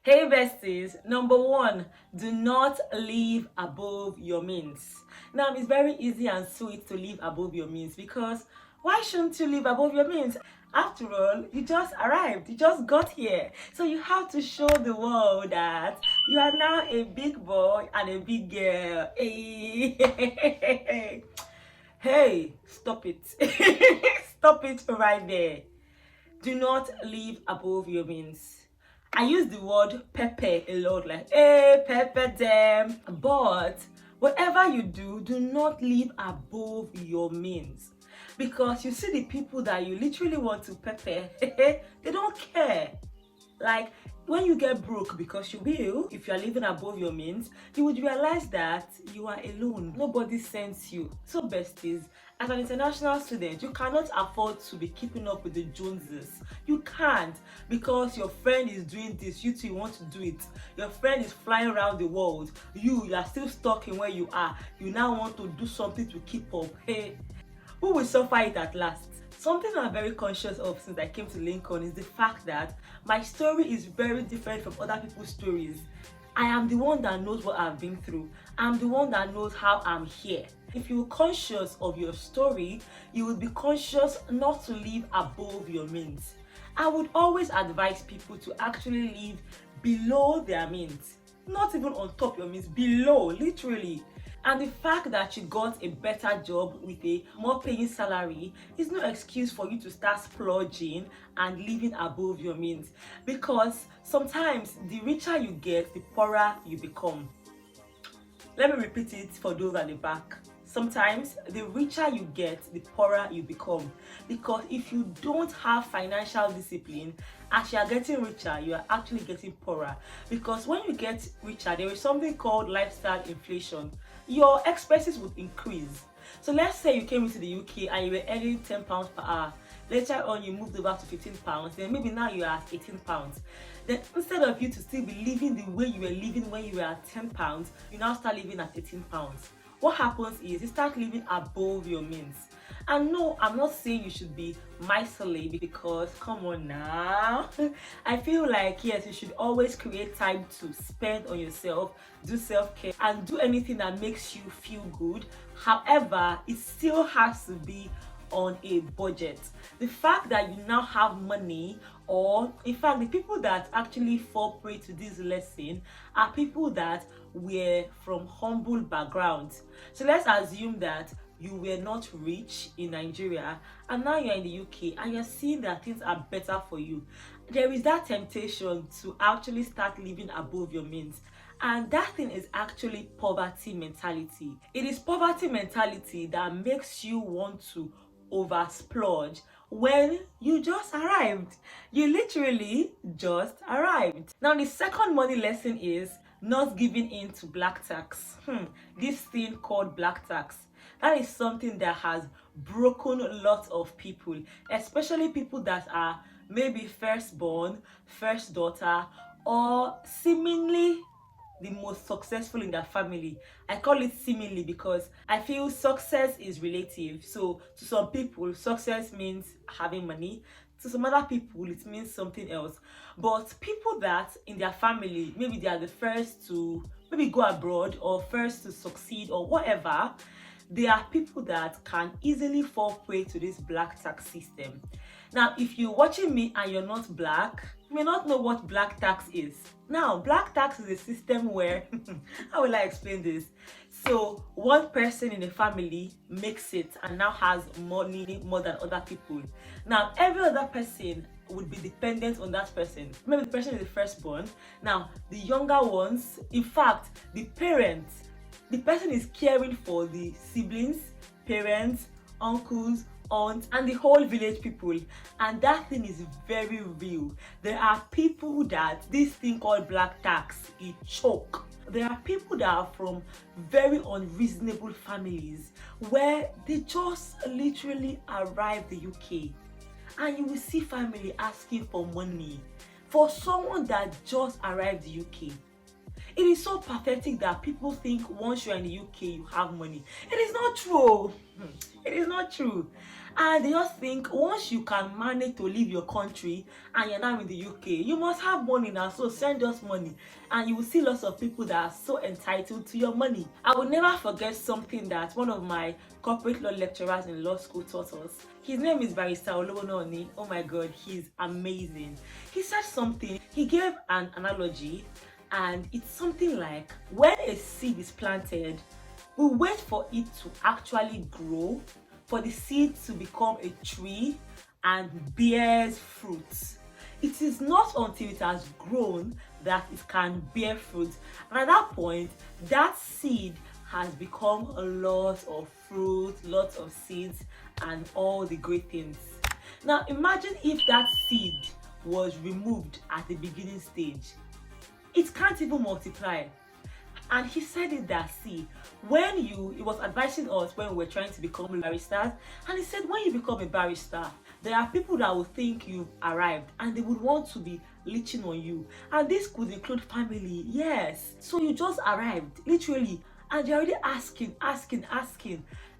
Hey besties, number one, do not live above your means. Now, it's very easy and sweet to live above your means because why shouldn't you live above your means? After all, you just arrived, you just got here. So you have to show the world that you are now a big boy and a big girl. Hey, hey, stop it. Stop it right there. Do not live above your means. I use the word pepper a lot, like, hey, pepper them. But whatever you do, do not live above your means. Because you see the people that you literally want to pepper, they don't care. Like, when you get broke, because you will, if you are living above your means, you would realize that you are alone. Nobody sends you. So besties, as an international student, you cannot afford to be keeping up with the Joneses. You can't, because your friend is doing this, you too want to do it. Your friend is flying around the world. You are still stuck in where you are. You now want to do something to keep up. Hey, who will suffer it at last? Something I'm very conscious of since I came to Lincoln is the fact that my story is very different from other people's stories. I am the one that knows what I've been through. I'm the one that knows how I'm here. If you're conscious of your story, you will be conscious not to live above your means. I would always advise people to actually live below their means. Not even on top your means, below, literally. And the fact that you got a better job with a more paying salary is no excuse for you to start splurging and living above your means. Because sometimes the richer you get, the poorer you become. Let me repeat it for those at the back. Sometimes the richer you get, the poorer you become. Because if you don't have financial discipline, as you are getting richer, you are actually getting poorer. Because when you get richer, there is something called lifestyle inflation. Your expenses would increase. So let's say you came into the UK and you were earning £10 per hour. Later on, you moved over to £15. Then maybe now you are at £18. Then instead of you to still be living the way you were living when you were at £10, you now start living at £18. What happens is you start living above your means. And no, I'm not saying you should be miserly, because come on now. I feel like, yes, you should always create time to spend on yourself, do self-care, and do anything that makes you feel good. However, it still has to be on a budget. The fact that you now have money, or in fact the people that actually fall prey to this lesson are people that were from humble backgrounds. So let's assume that you were not rich in Nigeria and now you're in the UK and you're seeing that things are better for you. There is that temptation to actually start living above your means. And that thing is actually poverty mentality. It is poverty mentality that makes you want to over splurge when you just arrived. You literally just arrived. Now, the second money lesson is not giving in to black tax. This thing called black tax, that is something that has broken lots of people, especially people that are maybe firstborn, first daughter, or seemingly the most successful in their family. I call it seemingly because I feel success is relative. So to some people, success means having money. To some other people, it means something else. But people that in their family, maybe they are the first to maybe go abroad or first to succeed or whatever, they are people that can easily fall prey to this black tax system. Now, if you're watching me and you're not black, you may not know what black tax is. Now, black tax is a system where, how will I explain this? So, one person in the family makes it and now has money more than other people. Now, every other person would be dependent on that person. Maybe the person is the firstborn. Now, the younger ones, in fact, the parents, the person is caring for the siblings, parents, uncles, aunts, and the whole village people. And that thing is very real. There are people that this thing called black tax, it choke. There are people that are from very unreasonable families where they just literally arrived the UK. And you will see family asking for money for someone that just arrived the UK. It is so pathetic that people think once you're in the UK, you have money. It is not true. It is not true. And they just think once you can manage to leave your country and you're now in the UK, you must have money now, so send us money. And you will see lots of people that are so entitled to your money. I will never forget something that one of my corporate law lecturers in law school taught us. His name is Barrister Olowononi. Oh my god, he's amazing. He said something, he gave an analogy, and it's something like when a seed is planted, we wait for it to actually grow, for the seed to become a tree and bears fruits. It is not until it has grown that it can bear fruit. And at that point, that seed has become a lot of fruit, lots of seeds, and all the great things. Now imagine if that seed was removed at the beginning stage. It can't even multiply. And he said it that, see, he was advising us when we were trying to become barristers, and he said when you become a barrister, there are people that will think you've arrived and they would want to be leeching on you. And this could include family, yes. So you just arrived, literally, and you're already asking.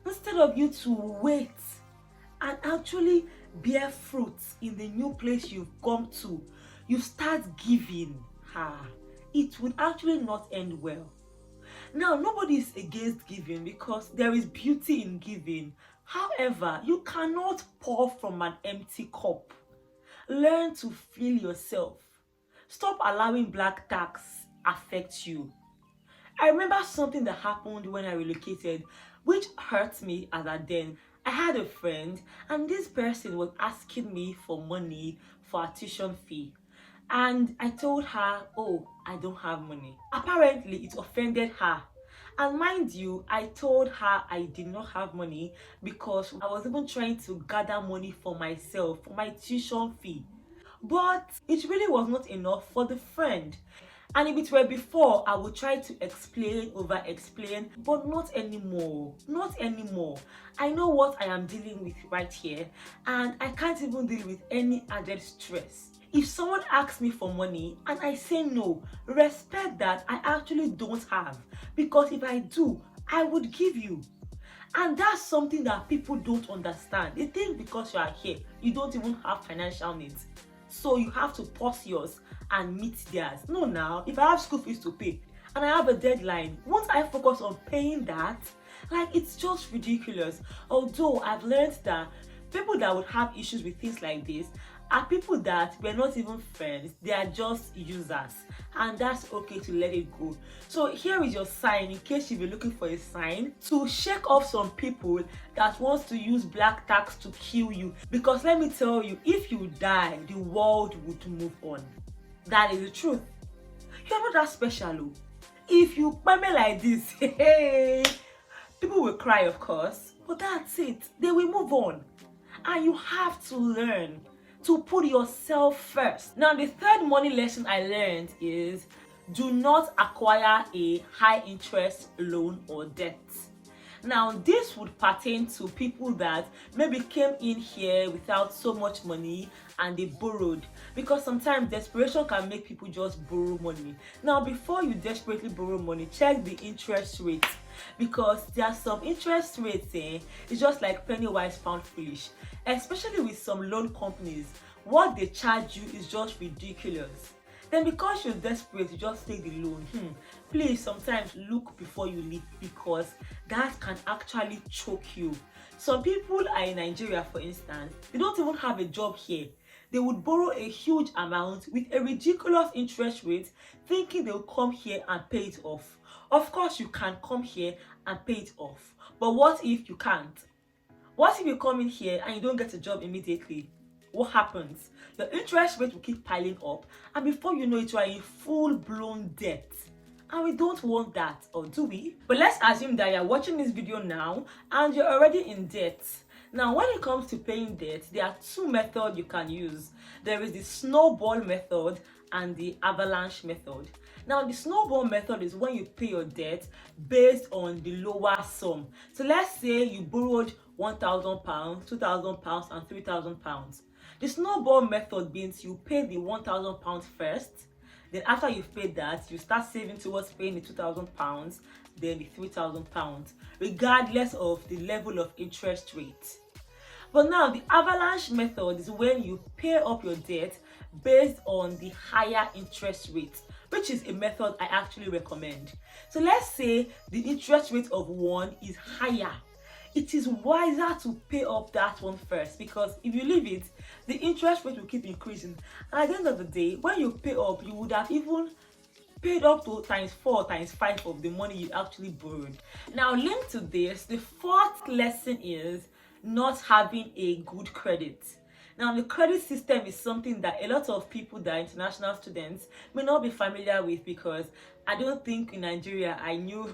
Instead of you to wait and actually bear fruits in the new place you've come to, you start giving. It would actually not end well. Now, nobody is against giving because there is beauty in giving. However, you cannot pour from an empty cup. Learn to fill yourself. Stop allowing black tax affect you. I remember something that happened when I relocated, which hurt me as at then. I had a friend, and this person was asking me for money for a tuition fee. And I told her, oh, I don't have money. Apparently, it offended her. And mind you, I told her I did not have money because I was even trying to gather money for myself, for my tuition fee. But it really was not enough for the friend. And if it were before, I would try to explain, over-explain, but not anymore. Not anymore. I know what I am dealing with right here, and I can't even deal with any added stress. If someone asks me for money and I say no, respect that I actually don't have, because if I do, I would give you. And that's something that people don't understand. They think because you are here, you don't even have financial needs, so you have to pause yours and meet theirs. No, now, if I have school fees to pay and I have a deadline, once I focus on paying that, like, it's just ridiculous. Although I've learned that people that would have issues with things like this are people that we're not even friends, they are just users, and that's okay to let it go. So here is your sign, in case you've been looking for a sign, to shake off some people that wants to use black tax to kill you. Because let me tell you, if you die, the world would move on. That is the truth. You're not that special. If you pay like this, hey, people will cry, of course, but that's it. They will move on. And you have to learn to put yourself first. Now, the third money lesson I learned is do not acquire a high interest loan or debt. Now, this would pertain to people that maybe came in here without so much money and they borrowed, because sometimes desperation can make people just borrow money. Now, before you desperately borrow money, check the interest rate, because there are some interest rates, it's just like penny wise pound foolish, especially with some loan companies. What they charge you is just ridiculous. Then because you're desperate, you just take the loan. Please, sometimes look before you leave, because that can actually choke you. Some people are in Nigeria, for instance, they don't even have a job here. They would borrow a huge amount with a ridiculous interest rate, thinking they'll come here and pay it off. Of course, you can come here and pay it off. But what if you can't? What if you come in here and you don't get a job immediately? What happens? The interest rate will keep piling up, and before you know it, you are in full-blown debt. And we don't want that, or do we? But let's assume that you're watching this video now and you're already in debt. Now, when it comes to paying debt, there are two methods you can use. There is the snowball method and the avalanche method. Now, the snowball method is when you pay your debt based on the lower sum. So let's say you borrowed £1,000, £2,000, and £3,000. The snowball method means you pay the £1,000 first. Then after you've paid that, you start saving towards paying the £2,000, then the £3,000, regardless of the level of interest rate. But now the avalanche method is when you pay up your debt based on the higher interest rate, which is a method I actually recommend. So let's say the interest rate of one is higher. It is wiser to pay up that one first, because if you leave it, the interest rate will keep increasing. And at the end of the day, when you pay up, you would have even paid up to times 4 times 5 of the money you actually borrowed. Now, linked to this, the fourth lesson is not having a good credit. Now, the credit system is something that a lot of people that are international students may not be familiar with, because I don't think in Nigeria I knew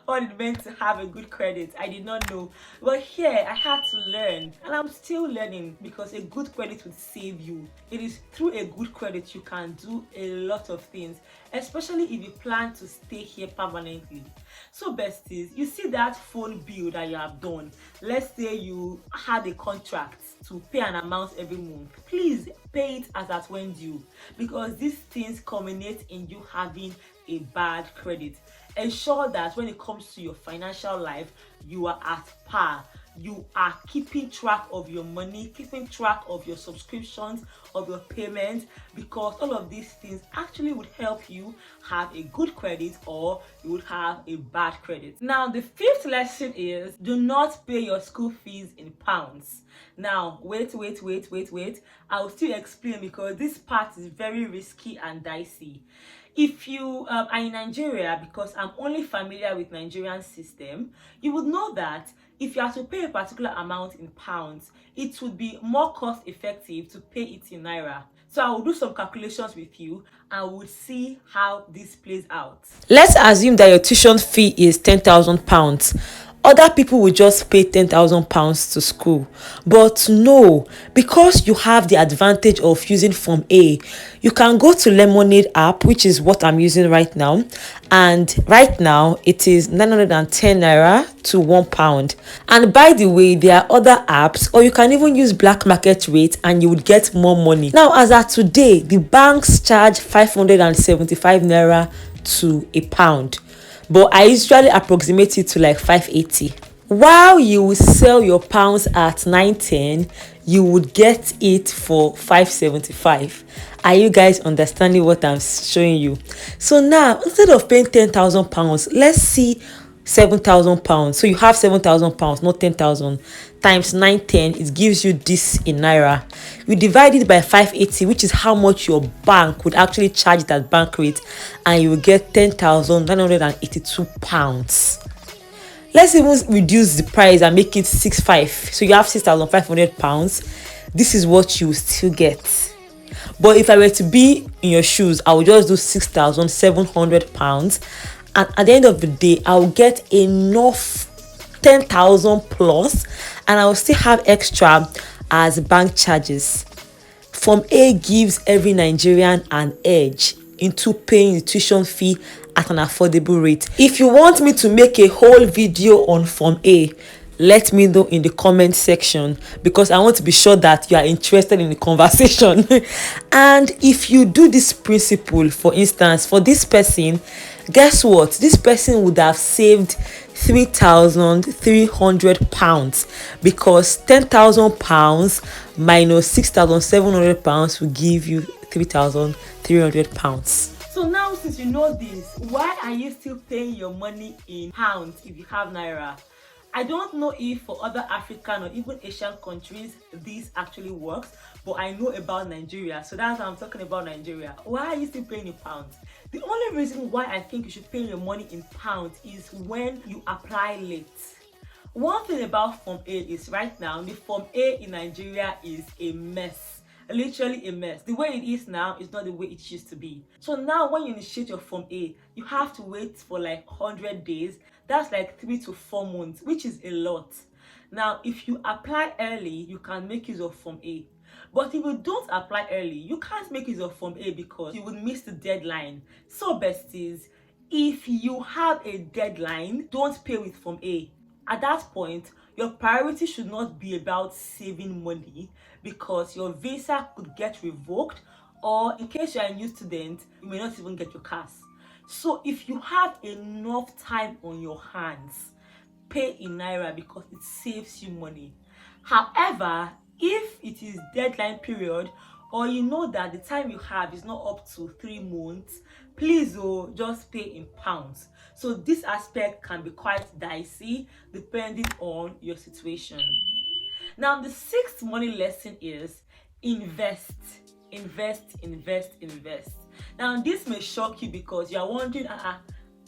what it meant to have a good credit. I did not know. But here I had to learn, and I'm still learning, because a good credit would save you. It is through a good credit you can do a lot of things, especially if you plan to stay here permanently. So besties, you see that phone bill that you have done. Let's say you had a contract to pay an amount every month. Please pay it as at when due, because these things culminate in you having a bad credit. Ensure that when it comes to your financial life, you are at par. You are keeping track of your money, keeping track of your subscriptions, of your payments, because all of these things actually would help you have a good credit, or you would have a bad credit. Now, the fifth lesson is do not pay your school fees in pounds. Now, wait. I'll still explain, because this part is very risky and dicey. If you are in Nigeria, because I'm only familiar with Nigerian system, you would know that if you have to pay a particular amount in pounds, it would be more cost effective to pay it in naira. So I will do some calculations with you and we'll see how this plays out. Let's assume that your tuition fee is £10,000. Other people will just pay £10,000 to school. But no, because you have the advantage of using Form A, you can go to Lemonade app, which is what I'm using right now. And right now, it is 910 naira to £1. And by the way, there are other apps, or you can even use black market rate and you would get more money. Now, as at today, the banks charge 575 naira to £1, but I usually approximate it to like 580. While you will sell your pounds at 910, you would get it for 575. Are you guys understanding what I'm showing you? So now, instead of paying £10,000, let's see £7,000. So you have £7,000, not 10,000, times 910. It gives you this in naira. You divide it by 580, which is how much your bank would actually charge that bank rate, and you will get £10,982. Let's even reduce the price and make it 6,500. So you have £6,500. This is what you still get. But if I were to be in your shoes, I would just do £6,700. And at the end of the day, I'll get enough 10,000 plus, and I'll still have extra as bank charges. Form A gives every Nigerian an edge into paying the tuition fee at an affordable rate. If you want me to make a whole video on Form A, let me know in the comment section, because I want to be sure that you are interested in the conversation. And if you do this principle, for instance, for this person, guess what? This person would have saved £3,300, because £10,000 minus £6,700 will give you £3,300. So now, since you know this, why are you still paying your money in pounds if you have naira? I don't know if for other African or even Asian countries this actually works, but I know about Nigeria, so that's why I'm talking about Nigeria. Why are you still paying in pounds? The only reason why I think you should pay your money in pounds is when you apply late. One thing about Form A is right now, the Form A in Nigeria is a mess. Literally a mess. The way it is now is not the way it used to be. So now when you initiate your Form A, you have to wait for like 100 days. That's like 3 to 4 months, which is a lot. Now, if you apply early, you can make use of Form A. But if you don't apply early, you can't make use of Form A because you would miss the deadline. So besties, if you have a deadline, don't pay with Form A. At that point, your priority should not be about saving money, because your visa could get revoked, or in case you're a new student, you may not even get your CAS. So if you have enough time on your hands, pay in naira because it saves you money. However, if it is deadline period, or you know that the time you have is not up to 3 months, please just pay in pounds. So this aspect can be quite dicey depending on your situation. Now the 6th money lesson is invest. Now this may shock you because you are wondering,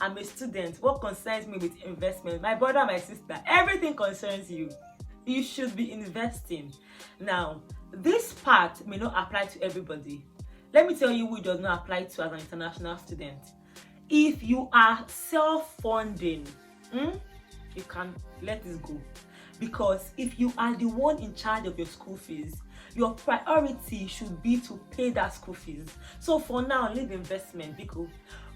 I'm a student, what concerns me with investment? My brother, my sister, everything concerns you. You should be investing. Now this part may not apply to everybody. Let me tell you who it does not apply to as an international student. If you are self-funding, you can let this go. Because if you are the one in charge of your school fees, your priority should be to pay that school fees. So for now, leave investment, because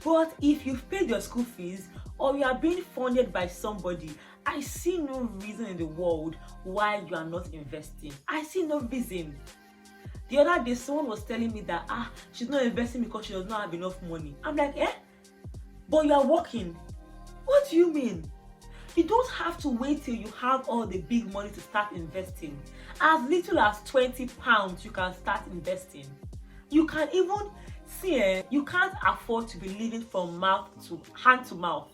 but if you've paid your school fees or you are being funded by somebody, I see no reason in the world why you are not investing. I see no reason. The other day, someone was telling me that she's not investing because she does not have enough money. I'm like, but you are working. What do you mean? You don't have to wait till you have all the big money to start investing. As little as £20, you can start investing. You can even see, you can't afford to be living from hand to mouth.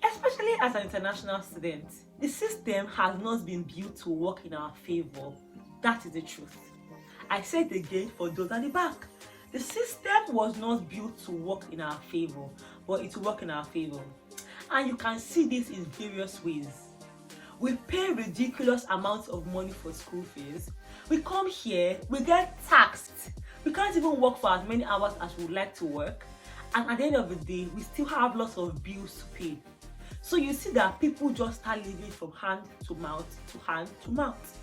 Especially as an international student, the system has not been built to work in our favor. That is the truth. I said it again for those at the back. The system was not built to work in our favor, but it will work in our favor. And you can see this in various ways. We pay ridiculous amounts of money for school fees. We come here, we get taxed. We can't even work for as many hours as we would like to work. And at the end of the day, we still have lots of bills to pay. So you see that people just start living from hand to mouth to hand to mouth.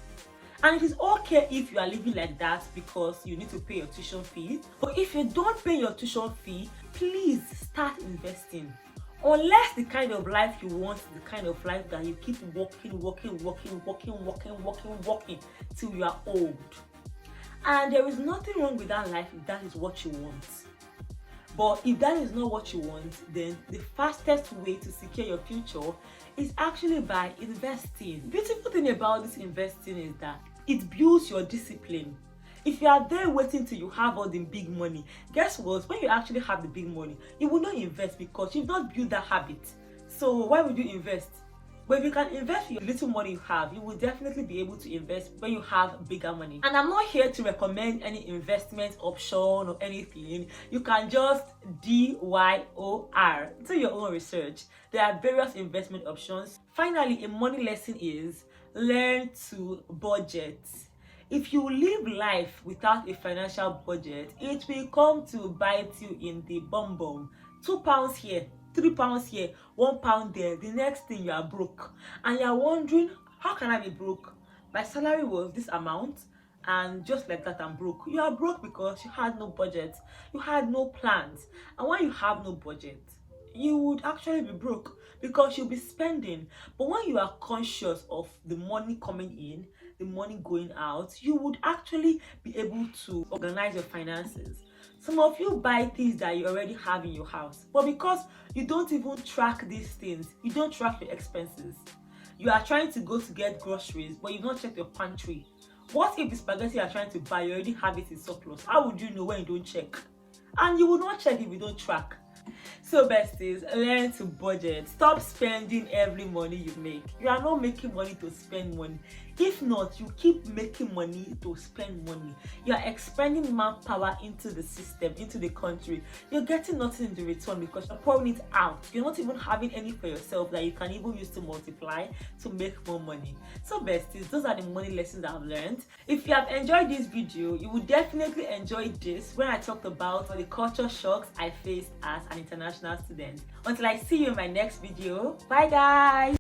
And it is okay if you are living like that because you need to pay your tuition fee. But if you don't pay your tuition fee, please start investing. Unless the kind of life you want is the kind of life that you keep working till you are old. And there is nothing wrong with that life if that is what you want. But if that is not what you want, then the fastest way to secure your future is actually by investing. The beautiful thing about this investing is that it builds your discipline. If you are there waiting till you have all the big money, guess what? When you actually have the big money, you will not invest because you've not built that habit. So why would you invest? But if you can invest your little money you have, you will definitely be able to invest when you have bigger money. And I'm not here to recommend any investment option or anything. You can just DYOR, do your own research. There are various investment options. Finally, a money lesson is learn to budget. If you live life without a financial budget, it will come to bite you in the bum bum. £2 here, £3 here, £1 there. The next thing you are broke. And you are wondering, how can I be broke? My salary was this amount and just like that I'm broke. You are broke because you had no budget. You had no plans. And when you have no budget, you would actually be broke because you'll be spending. But when you are conscious of the money coming in, the money going out, you would actually be able to organize your finances. Some of you buy things that you already have in your house, but because you don't even track these things, you don't track your expenses. You are trying to go to get groceries, but you've not checked your pantry. What if the spaghetti you are trying to buy, you already have it in surplus? How would you know when you don't check? And you will not check if you don't track. So besties, learn to budget. Stop spending every money you make. You are not making money to spend money. If not, you keep making money to spend money. You are expending manpower into the system, into the country. You're getting nothing in the return because you're pouring it out. You're not even having any for yourself that you can even use to multiply to make more money. So besties, those are the money lessons I've learned. If you have enjoyed this video, you will definitely enjoy this when I talked about the culture shocks I faced as an international student. Until I see you in my next video, bye guys.